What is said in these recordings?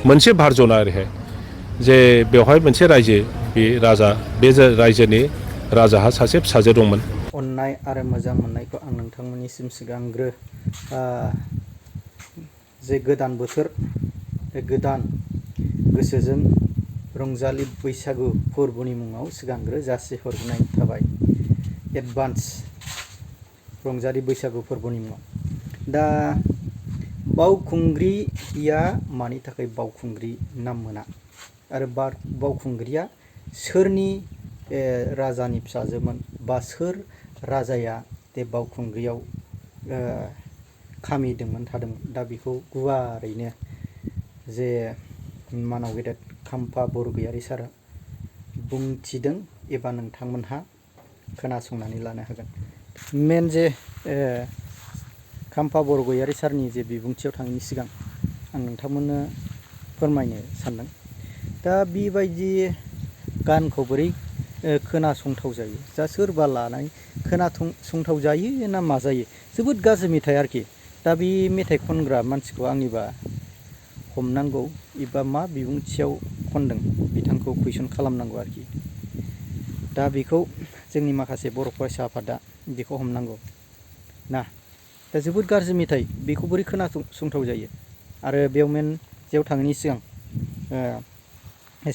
मोनसे भारजना ओरैहाय जे बेवहाय मोनसे रायजो बे राजा बे रायजोनि राजाहा सासे फिसाजो दंमोन। अननाय आरो मोजां मोननायखौ आं नोंथांमोननिसिम सिगांग्रो जे गोदान बोथोर बे गोदान गोसोजों रंजालि बैसागु फोरबोनि मुङाव सिगांग्रो जासिहरनाय थाबाय एडभान्स रंजालि बैसागु फोरबोनि मुङाव। दा बावखुंग्रिया मानि थाखाय बावखुंग्रि नाम मोना आरो बावखुंग्रिया सोरनि राजानि फिसाजोमोन बा सोर राजाया बे बावखुंग्रियाव खामिदोंमोन थादोंमोन, दा बेखौ गुवारैनो जे मानाव गेदेर खाम्फा बरगयारी सारा बुंथिदों एबा नोंथांमोनहा खोनासंनानै लानो हागोन। मेन जे खाम्फा बरगयारी सारनि जे बिबुंथियाव थांनायनि सिगां आं नोंथांमोननो फोरमायनो सानदों। दा बेबायदि गानखौ बोरै खोनासंथाव जायो, जा सोरबा लानाय खोनासंथाव जायो ना मा जायो, जोबोद गाज्रि मेथाइ आरोखि। दा बे मेथाइ खनग्रा मानसिखौ आंनिबा हमनांगौ एबा मा बिबुंथियाव खनदों बिथांखौ कुइसन खालामनांगौ आरोखि। दा बेखौ जोंनि माखासे बर' फरायसा आफादा बेखौ हमनांगौ ना। दा जोबोद गाज्रि मेथाइ, बेखौ बोरै खोनासंथाव जायो। आरो बेयाव मेन जेयाव थांनायनि सिगां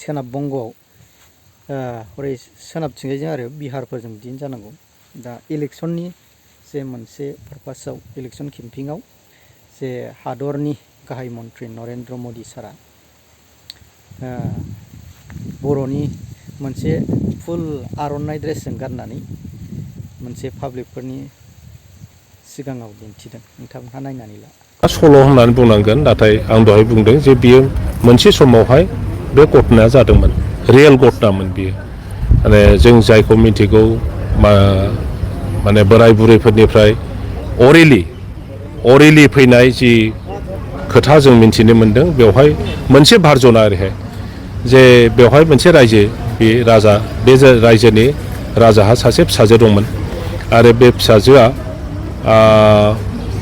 सोनाब बंग'आव हरै सोनाबथिंजायजों आरो बिहारफोरजों बिदिनो जानांगौ। दा इलेक्सननि जे मोनसे पारपासाव इलेक्सन केम्पिंआव जे हादरनि गाहाय मन्त्रि नरेन्द्र मदि सारा बर'नि मोनसे फुल आर'नाइ ड्रेसजों गाननानै मोनसे पाब्लिकफोरनि सिगाङाव दिन्थिदों। नोंथांमोनहा नायनानै ला। सल' होननानै बुंनांगोन, नाथाय आं दहाय बुंदों जे बियो मोनसे समावहाय बे घटनाया जादोंमोन, रियेल घटनामोन बियो। माने जों जायखौ मिथिगौ माने बोराय बुरैफोरनिफ्राय अरेलि फैनाय जि खोथा जों मिन्थिनो मोन्दों, बेवहाय मोनसे भारजना ओरैहाय जे बेवहाय मोनसे रायजो बे राजा बे रायजोनि राजाहा सासे फिसाजो दंमोन आरो बे फिसाजोआ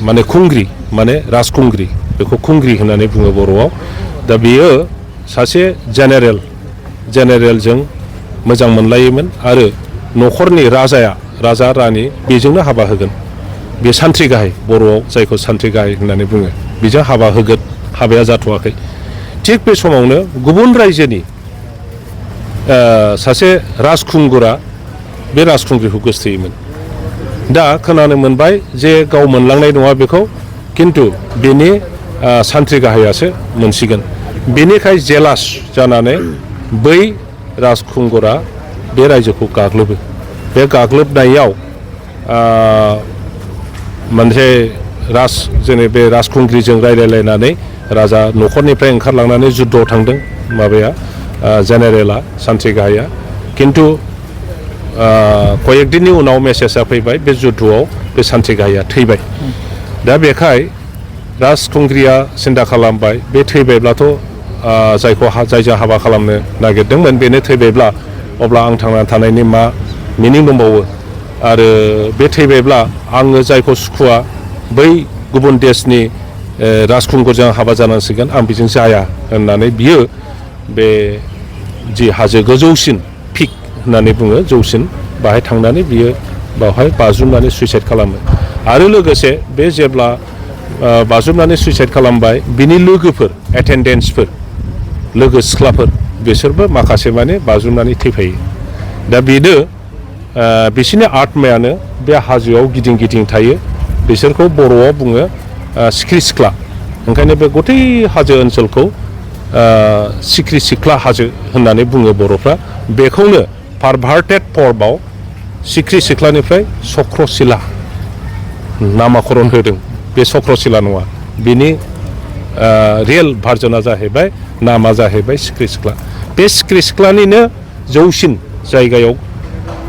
माने खुंग्रि माने राजखुंग्रि, बेखौ खुंग्रि होननानै बुङो बर'आव। दा बेयो सासे जेनेरेलजों मोजां मोनलायोमोन आरो न'खरनि राजा रानि बेजोंनो हाबा होगोन। बे सान्थ्रि गाहाय, बर'आव जायखौ सान्थ्रि गाहाय होननानै बुङो, बेजों हाबा होगोन। हाबाया जाथ'वाखै। थिग बे समावनो गुबुन रायजोनि सासे राजखुंगुरा बे राजखुंग्रिखौ गोसथोयोमोन। दा खोनानो मोनबाय जे गाव मोनलांनाय नङा बेखौ, खिन्थु बेनि सान्थ्रि गाहायासो मोनसिगोन। बेनिखाय जेलास जानानै बै राजखुंगुरा बे रायजोखौ गाग्लोबो। बे गाग्लोबनायाव मोनसे जोंनि बे राजखुंग्रिजों रायलायलायनानै राजा न'खरनिफ्राय ओंखारलांनानै जुद्धआव थांदों माबाया जेनेरेला, सान्थ्रि गाहाया। खिन्थु कयेक दिननि उनाव मेसेजआ फैबाय बे जुद्धआव बे सान्थ्रि गाहाया थैबाय। दा बेखाय राजखुंग्रिया सिन्था खालामबाय, बे थैबायब्लाथ' जायजों हाबा खालामनो नागिरदोंमोन बेनो थैबायब्ला अब्ला आं थांनानै थानायनि मा मिनिं दंबावो। आरो बे थैबायब्ला आङो जायखौ सुखुवा बै गुबुन देशनि राजखुंगुरजों हाबा जानांसिगोन, आं बेजों जाया होननानै बियो बे जि हाजो गोजौसिन पिक होननानै बुङो, जौसिन, बाहाय थांनानै बियो बावहाय बाज्रुमनानै सुइसाइड खालामो। आरो लोगोसे बे जेब्ला बाज्रुमनानै सुइसाइड खालामबाय, बिनि लोगोफोर एटेन्डेन्सफोर लोगो सिख्लाफोर बिसोरबो माखासे माने बाज्रुमनानै थैफायो। दा बेनो बिसोरनि आत्मायानो बे हाजोआव गिदिं गिदिं थायो। बिसोरखौ बर'आव बुङो सिख्रि सिख्ला। ओंखायनो बे गथै हाजो ओनसोलखौ सिख्रि सिख्ला हाजो होननानै बुङो बर'फ्रा। बेखौनो पारभार्टेड फर्मआव सिख्रि सिख्लानिफ्राय चक्रशिला नामाकरन होदों। बे चक्रशिला नङा, बिनि रियेल भार्जना जाहैबाय, नामा जाहैबाय सिख्रि सिख्ला। बे सिख्रि सिख्लानिनो जौसिन जायगायाव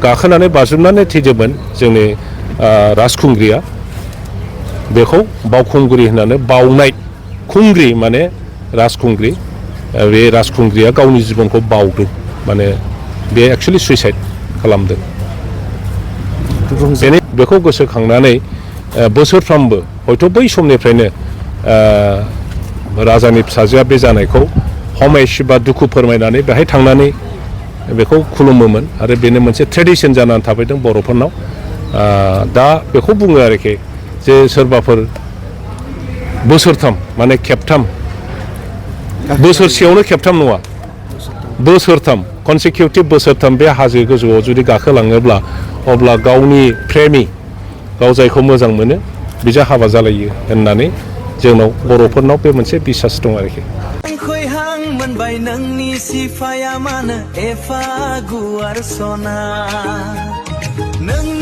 गाखोनानै बाज्रुमनानै थैदोंमोन जोंनि राजखुंग्रिया। बेखौ बावखुंग्रि होननानै बावनाय, खुंग्रि माने राजखुंग्रि, बे राजखुंग्रिया गावनि जिबनखौ बावदों, माने बे एक्सुवेलि सुइसाइड खालामदों। बेखौ गोसोखांनानै बोसोरफ्रामबो हयथ' बै समनिफ्रायनो राजानि फिसाजोआ बे जानायखौ हमेस बा दुखु फोरमायनानै बेहाय थांनानै बेखौ खुलुमोमोन आरो बेनो मोनसे ट्रेडिसन जानानै थाफैदों बर'फोरनाव। दा बेखौ बुङो आरोखि जे सोरबाफोर बोसोरथाम माने खेबथाम बोसोरसेयावनो खेबथाम नङा बोसोरथाम कनसिकिउटिभ बोसोरथाम बे हाजो गोजौआव जुदि गाखोलाङोब्ला अब्ला गावनि प्रेमि गाव जायखौ मोजां मोनो बिजों हाबा जालायो होननानै जोंनाव बर'फोरनाव बे मोनसे बिसास दं आरोखि। खैहां मोनबाय नोंनि सिफाया मानो एफा गुवार सना नों